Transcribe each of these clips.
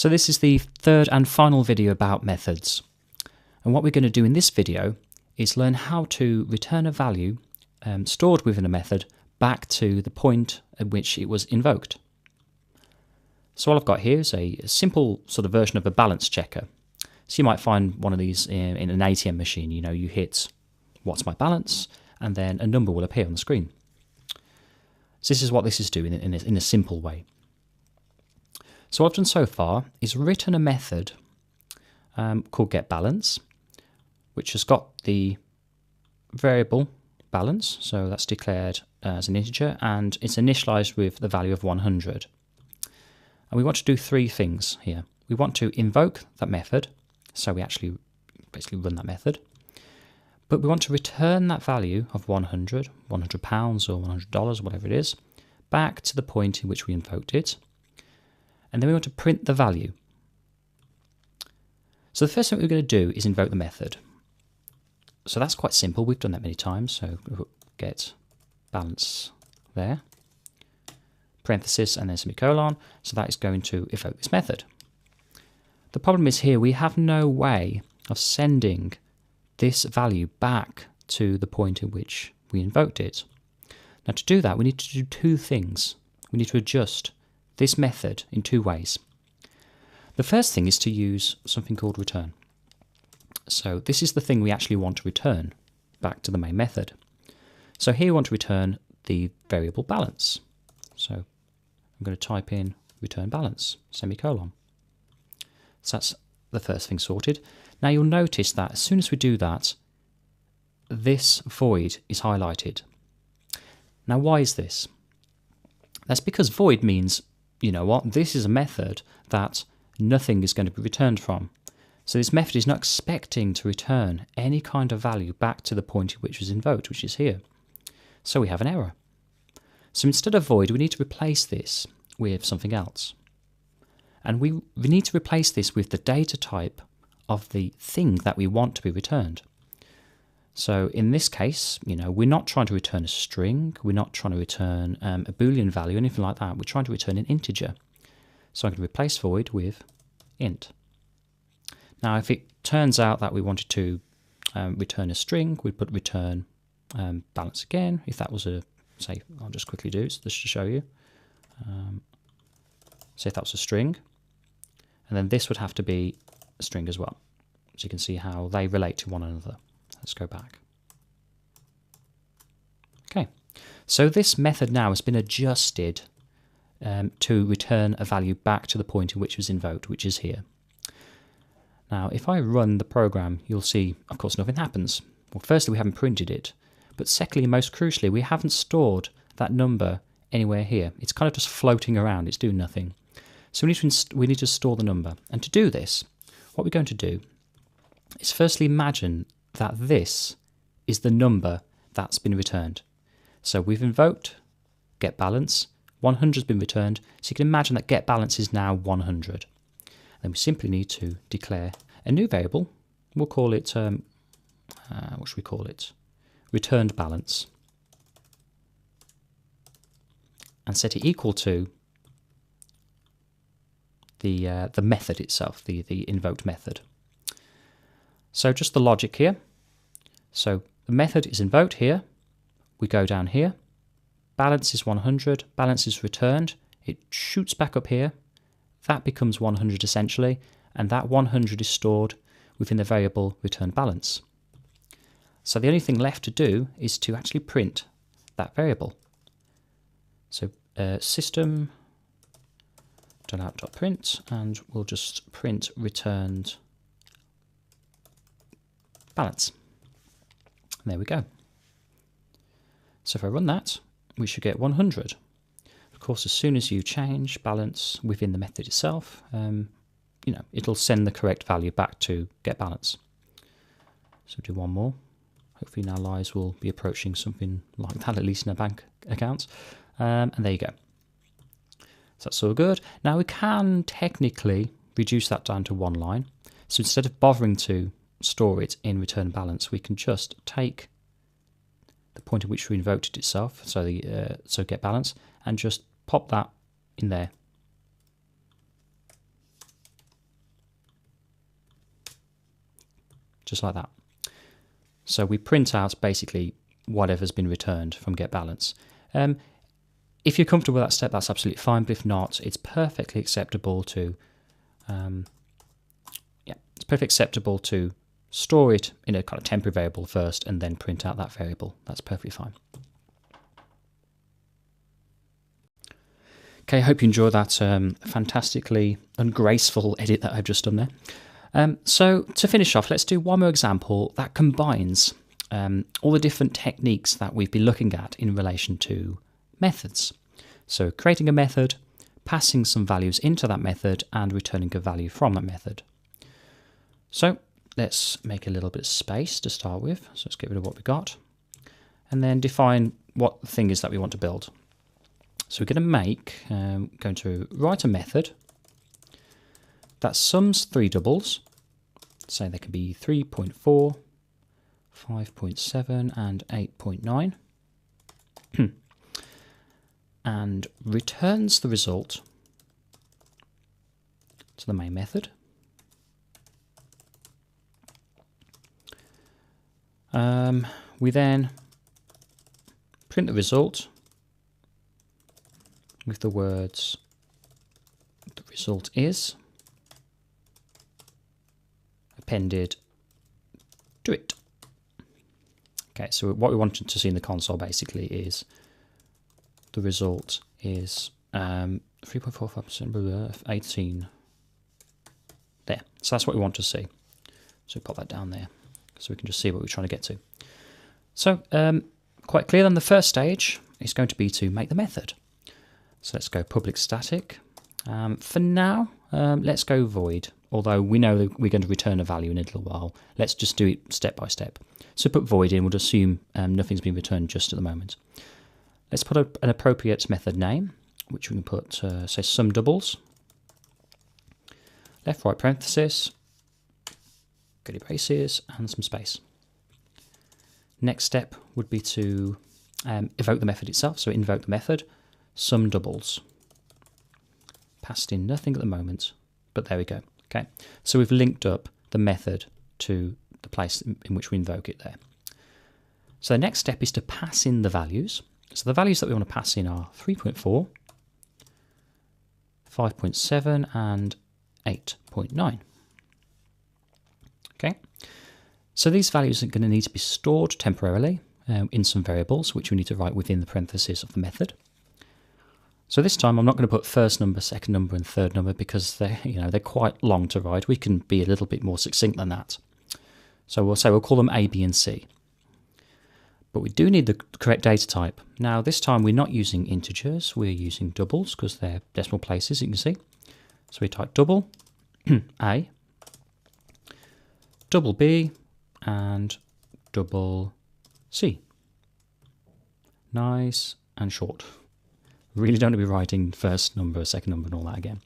So this is the third and final video about methods. And what we're going to do in this video is learn how to return a value stored within a method back to the point at which it was invoked. So all I've got here is a simple sort of version of a balance checker. So you might find one of these in an ATM machine. You know, you hit what's my balance and then a number will appear on the screen. So this is what this is doing in a simple way. So what I've done so far is written a method called getBalance, which has got the variable balance, so that's declared as an integer, and it's initialized with the value of 100. And we want to do three things here. We want to invoke that method, so we actually basically run that method, but we want to return that value of 100, £100 or $100, whatever it is, back to the point in which we invoked it. And then we want to print the value. So the first thing we're going to do is invoke the method. So that's quite simple. We've done that many times. So get balance there, parenthesis, and then semicolon. So that is going to evoke this method. The problem is here we have no way of sending this value back to the point at which we invoked it. Now to do that, we need to do two things. We need to adjust this method in two ways. The first thing is to use something called return. So this is the thing we actually want to return back to the main method. So here we want to return the variable balance. So I'm going to type in return balance, semicolon. So that's the first thing sorted. Now you'll notice that as soon as we do that, this void is highlighted. Now why is this? That's because void means, you know what, this is a method that nothing is going to be returned from. So this method is not expecting to return any kind of value back to the point at which it was invoked, which is here. So we have an error. So instead of void, we need to replace this with something else. And we need to replace this with the data type of the thing that we want to be returned. So in this case, you know, we're not trying to return a string, we're not trying to return a Boolean value, anything like that. We're trying to return an integer. So I'm going to replace void with int. Now if it turns out that we wanted to return a string, we'd put return balance again. If that was a, say, I'll just quickly do this just to show you. Say if that was a string, and then this would have to be a string as well. So you can see how they relate to one another. Let's go back. Okay, so this method now has been adjusted to return a value back to the point in which it was invoked, which is here. Now, if I run the program, you'll see, of course, nothing happens. Well, firstly, we haven't printed it, but secondly, most crucially, we haven't stored that number anywhere here. It's kind of just floating around. It's doing nothing. So we need to store the number. And to do this, what we're going to do is firstly imagine that this is the number that's been returned. So we've invoked getBalance, 100 has been returned, so you can imagine that getBalance is now 100. Then we simply need to declare a new variable. We'll call it, what should we call it? Returned balance. And set it equal to the method itself, the invoked method. So just the logic here. So the method is invoked here. We go down here. Balance is 100. Balance is returned. It shoots back up here. That becomes 100 essentially. And that 100 is stored within the variable return balance. So the only thing left to do is to actually print that variable. So system.out.print, and we'll just print returned balance. And there we go. So if I run that, we should get 100. Of course, as soon as you change balance within the method itself, you know, it'll send the correct value back to getBalance. So we'll do one more. Hopefully now lives will be approaching something like that, at least in a bank account. And there you go. So that's all good. Now we can technically reduce that down to one line. So instead of bothering to store it in return balance, we can just take the point at which we invoked it itself, so getBalance, and just pop that in there. just like that. So we print out basically whatever's been returned from getBalance. If you're comfortable with that step, that's absolutely fine, but if not, it's perfectly acceptable to store it in a kind of temporary variable first and then print out that variable. That's perfectly fine. Okay, I hope you enjoyed that fantastically ungraceful edit that I've just done there. So to finish off, let's do one more example that combines all the different techniques that we've been looking at in relation to methods. So creating a method, passing some values into that method, and returning a value from that method. So let's make a little bit of space to start with. So let's get rid of what we got, and then define what the thing is that we want to build. So we're going to write a method that sums three doubles. So they can be 3.4, 5.7, and 8.9. And returns the result to the main method. We then print the result with the words "the result is" appended to it. Okay, so what we wanted to see in the console basically is the result is 3.45%, 18. There. So that's what we want to see. So we pop that down there so we can just see what we're trying to get to. So quite clear then, the first stage is going to be to make the method. So let's go public static. For now, let's go void, although we know that we're going to return a value in a little while. Let's just do it step by step. So put void in, we'll assume nothing's been returned just at the moment. Let's put an appropriate method name, which we can put, say, sum doubles, left, right parenthesis, curly braces, and some space. Next step would be to evoke the method itself. So invoke the method, sum doubles. Passed in nothing at the moment, but there we go. Okay, so we've linked up the method to the place in which we invoke it there. So the next step is to pass in the values. So the values that we want to pass in are 3.4, 5.7, and 8.9. Okay, so these values are going to need to be stored temporarily in some variables, which we need to write within the parentheses of the method. So this time I'm not going to put first number, second number, and third number because they're quite long to write. We can be a little bit more succinct than that. So we'll call them A, B, and C. But we do need the correct data type. Now this time we're not using integers, we're using doubles because they're decimal places, you can see. So we type double A, double B, and double C. Nice and short. Really don't want to be writing first number, second number, and all that again.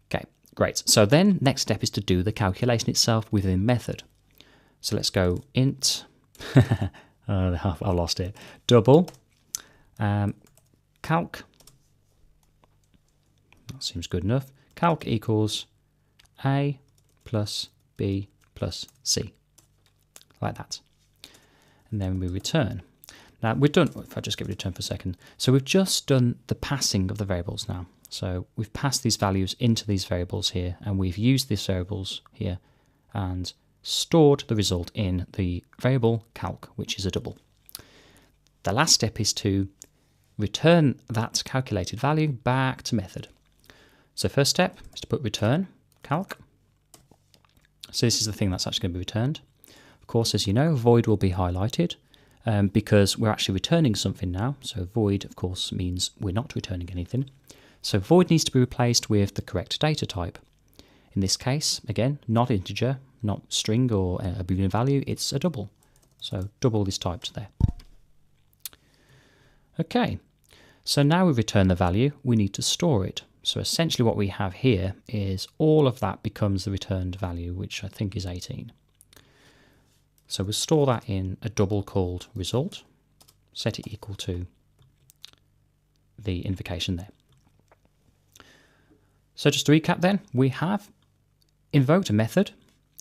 Okay, great. So then next step is to do the calculation itself within method. So let's go int. I lost it. Double calc. That seems good enough. Calc equals A plus B plus C, like that. And then we return. Now we've done, if I just get return for a second, so we've just done the passing of the variables now. So we've passed these values into these variables here, and we've used these variables here and stored the result in the variable calc, which is a double. The last step is to return that calculated value back to method. So first step is to put return calc. So this is the thing that's actually going to be returned. Of course, as you know, void will be highlighted because we're actually returning something now. So void, of course, means we're not returning anything. So void needs to be replaced with the correct data type. In this case, again, not integer, not string or a Boolean value, it's a double. So double is typed there. Okay, so now we return the value, we need to store it. So essentially what we have here is all of that becomes the returned value, which I think is 18. So we'll store that in a double called result, set it equal to the invocation there. So just to recap then, we have invoked a method,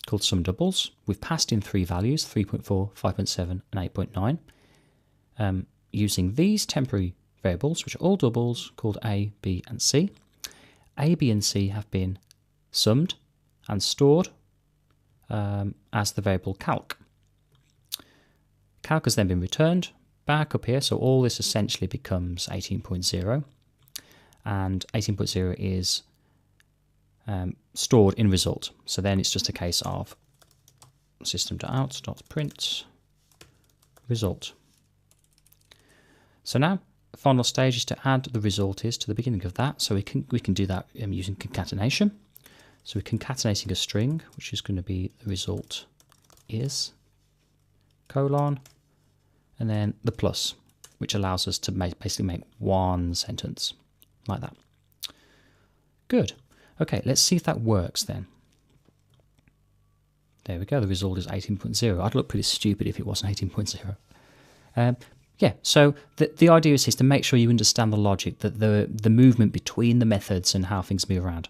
called SumDoubles. We've passed in 3 values, 3.4, 5.7 and 8.9, using these temporary variables, which are all doubles, called A, B and C. A, B and C have been summed and stored as the variable calc. Calc has then been returned back up here, so all this essentially becomes 18.0, and 18.0 is stored in result. So then it's just a case of system.out.print result. So now the final stage is to add the result is to the beginning of that. So we can do that using concatenation. So we're concatenating a string, which is going to be the result is colon, and then the plus, which allows us to basically make one sentence like that. Good. Okay, let's see if that works then. There we go, the result is 18.0. I'd look pretty stupid if it wasn't 18.0. Yeah, so the idea is to make sure you understand the logic, that the movement between the methods and how things move around.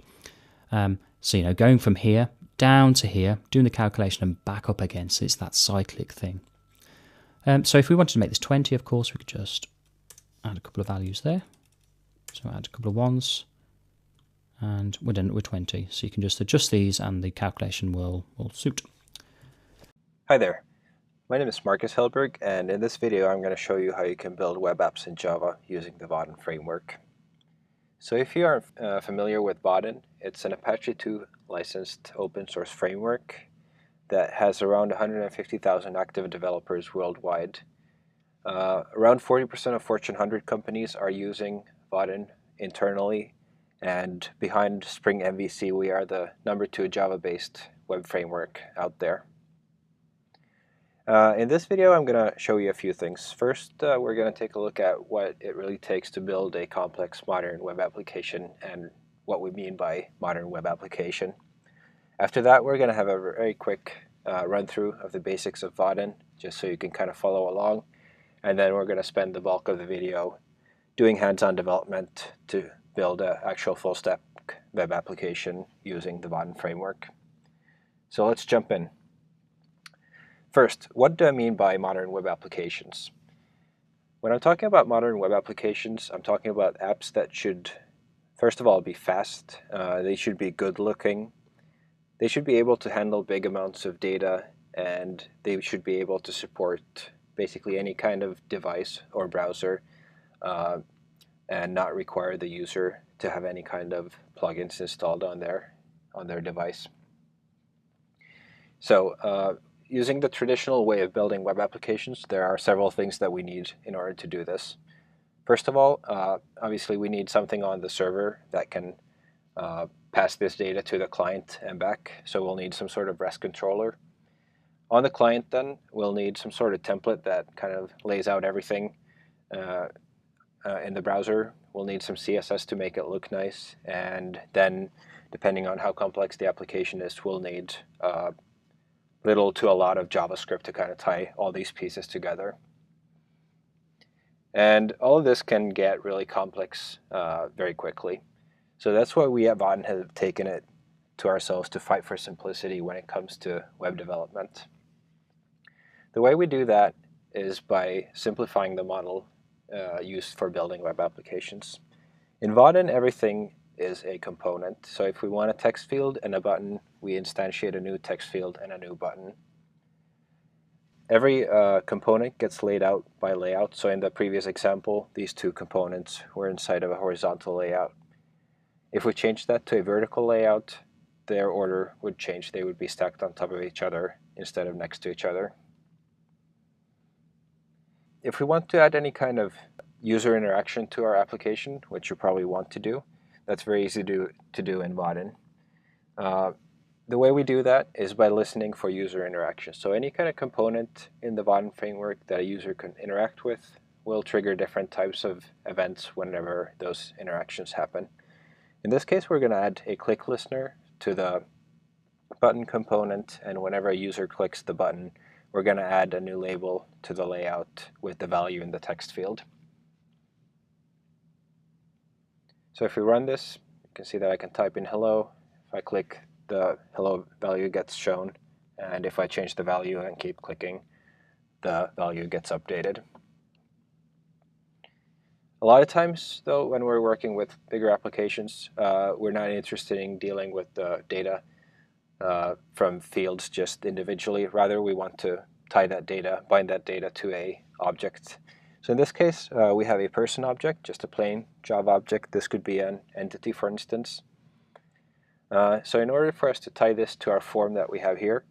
So, you know, going from here down to here, doing the calculation and back up again, so it's that cyclic thing. So if we wanted to make this 20, of course, we could just add a couple of values there. So add a couple of ones, and we're done with 20. So you can just adjust these and the calculation will suit. Hi there, my name is Marcus Hellberg, and in this video I'm going to show you how you can build web apps in Java using the Vaadin framework. So if you aren't familiar with Vaadin, it's an Apache 2 licensed open source framework that has around 150,000 active developers worldwide. Around 40% of Fortune 100 companies are using Vaadin internally, and behind Spring MVC we are the #2 Java-based web framework out there. In this video I'm going to show you a few things. First, we're going to take a look at what it really takes to build a complex modern web application and what we mean by modern web application. After that, we're going to have a very quick run-through of the basics of Vaadin, just so you can kind of follow along. And then we're going to spend the bulk of the video doing hands-on development to build an actual full-stack web application using the Vaadin framework. So let's jump in. First, what do I mean by modern web applications? When I'm talking about modern web applications, I'm talking about apps that should, first of all, be fast. They should be good-looking. They should be able to handle big amounts of data, and they should be able to support basically any kind of device or browser, and not require the user to have any kind of plugins installed on their device. So using the traditional way of building web applications, there are several things that we need in order to do this. First of all, obviously we need something on the server that can pass this data to the client and back, so we'll need some sort of REST controller. On the client then, we'll need some sort of template that kind of lays out everything in the browser. We'll need some CSS to make it look nice, and then depending on how complex the application is, we'll need little to a lot of JavaScript to kind of tie all these pieces together. And all of this can get really complex very quickly. So that's why we at Vaadin have taken it to ourselves to fight for simplicity when it comes to web development. The way we do that is by simplifying the model used for building web applications. In Vaadin, everything is a component. So if we want a text field and a button, we instantiate a new text field and a new button. Every component gets laid out by layout. So in the previous example, these two components were inside of a horizontal layout. If we change that to a vertical layout, their order would change. They would be stacked on top of each other instead of next to each other. If we want to add any kind of user interaction to our application, which you probably want to do, that's very easy to do in Vaadin. The way we do that is by listening for user interaction. So any kind of component in the Vaadin framework that a user can interact with will trigger different types of events whenever those interactions happen. In this case, we're going to add a click listener to the button component, and whenever a user clicks the button, we're going to add a new label to the layout with the value in the text field. So if we run this, you can see that I can type in hello. If I click, the hello value gets shown and if I change the value and keep clicking, the value gets updated. A lot of times, though, when we're working with bigger applications, we're not interested in dealing with the data from fields just individually. Rather, we want to tie that data, bind that data to a object. So in this case, we have a person object, just a plain Java object. This could be an entity, for instance. So in order for us to tie this to our form that we have here,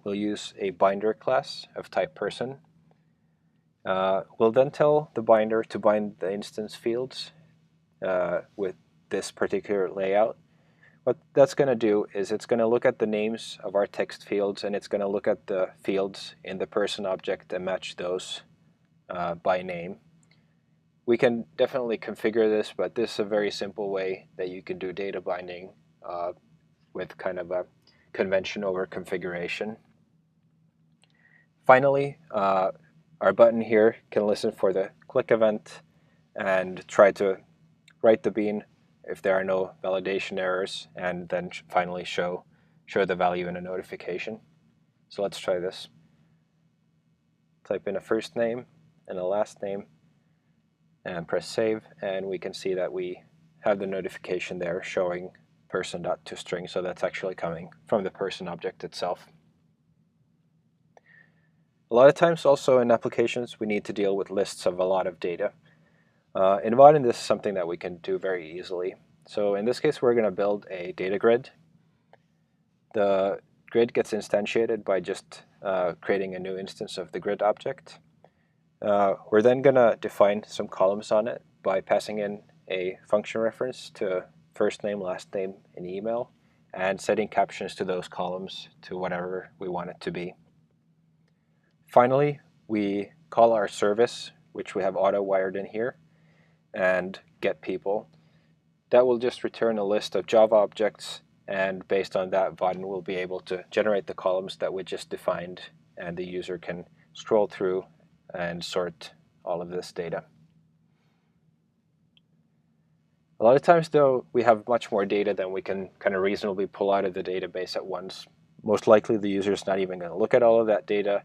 we'll use a binder class of type person. We'll then tell the binder to bind the instance fields with this particular layout. What that's going to do is it's going to look at the names of our text fields, and it's going to look at the fields in the person object and match those by name. We can definitely configure this, but this is a very simple way that you can do data binding with kind of a convention over configuration. Finally, our button here can listen for the click event and try to write the bean if there are no validation errors, and then finally show the value in a notification. So let's try this. Type in a first name and a last name and press save, and we can see that we have the notification there showing person.toString, so that's actually coming from the person object itself. A lot of times also in applications we need to deal with lists of a lot of data. In Vaadin, this is something that we can do very easily. So in this case, we're going to build a data grid. The grid gets instantiated by just creating a new instance of the grid object. We're then going to define some columns on it by passing in a function reference to first name, last name, and email, and setting captions to those columns to whatever we want it to be. Finally, we call our service, which we have auto-wired in here, and get people. That will just return a list of Java objects, and based on that, Vaadin will be able to generate the columns that we just defined, and the user can scroll through and sort all of this data. A lot of times, though, we have much more data than we can kind of reasonably pull out of the database at once. Most likely, the user is not even going to look at all of that data,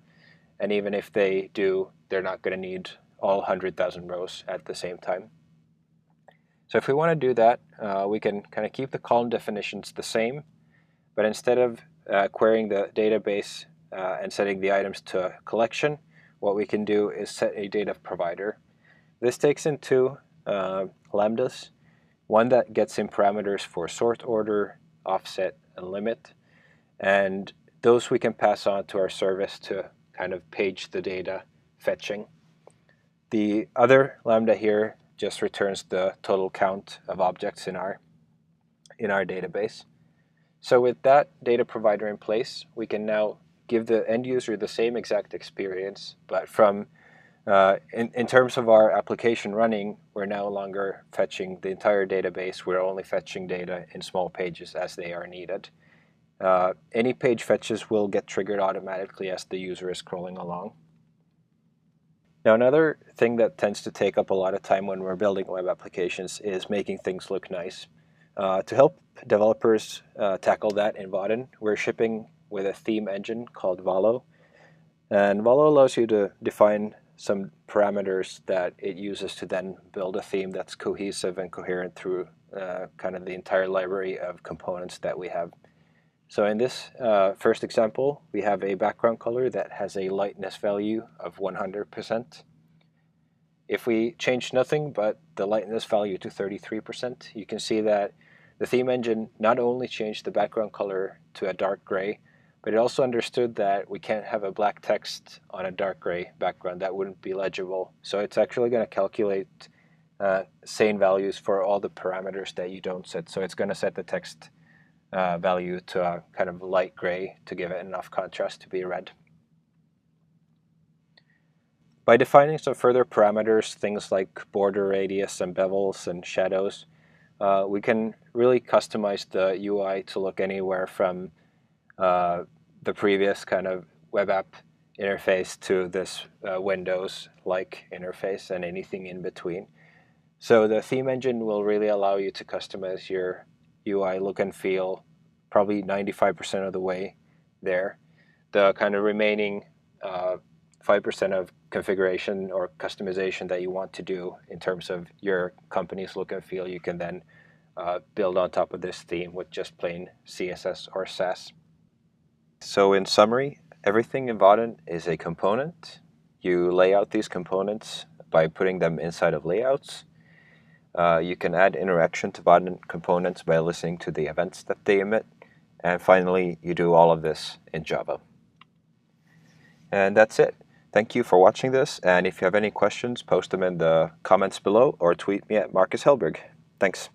and even if they do, they're not going to need all 100,000 rows at the same time. So if we want to do that, we can kind of keep the column definitions the same, but instead of querying the database and setting the items to a collection, what we can do is set a data provider. This takes in two lambdas, one that gets in parameters for sort order, offset, and limit, and those we can pass on to our service to kind of page the data fetching. The other lambda here just returns the total count of objects in our database. So with that data provider in place, we can now give the end user the same exact experience, but from in terms of our application running, we're no longer fetching the entire database. We're only fetching data in small pages as they are needed. Any page fetches will get triggered automatically as the user is scrolling along. Now, another thing that tends to take up a lot of time when we're building web applications is making things look nice. To help developers tackle that in Vaadin, we're shipping with a theme engine called Valo. And Valo allows you to define some parameters that it uses to then build a theme that's cohesive and coherent through kind of the entire library of components that we have. So in this first example, we have a background color that has a lightness value of 100%. If we change nothing but the lightness value to 33%, you can see that the theme engine not only changed the background color to a dark gray, but it also understood that we can't have a black text on a dark gray background. That wouldn't be legible. So it's actually going to calculate sane values for all the parameters that you don't set. So it's going to set the text value to a kind of light gray to give it enough contrast to be read. By defining some further parameters, things like border radius and bevels and shadows, we can really customize the UI to look anywhere from the previous kind of web app interface to this Windows-like interface and anything in between. So the theme engine will really allow you to customize your UI look and feel probably 95% of the way there. The kind of remaining 5% of configuration or customization that you want to do in terms of your company's look and feel, you can then build on top of this theme with just plain CSS or Sass. So in summary, everything in Vaadin is a component. You lay out these components by putting them inside of layouts. You can add interaction to Vaadin components by listening to the events that they emit. And finally, you do all of this in Java. And that's it. Thank you for watching this, and if you have any questions, post them in the comments below or tweet me at Marcus Hellberg. Thanks.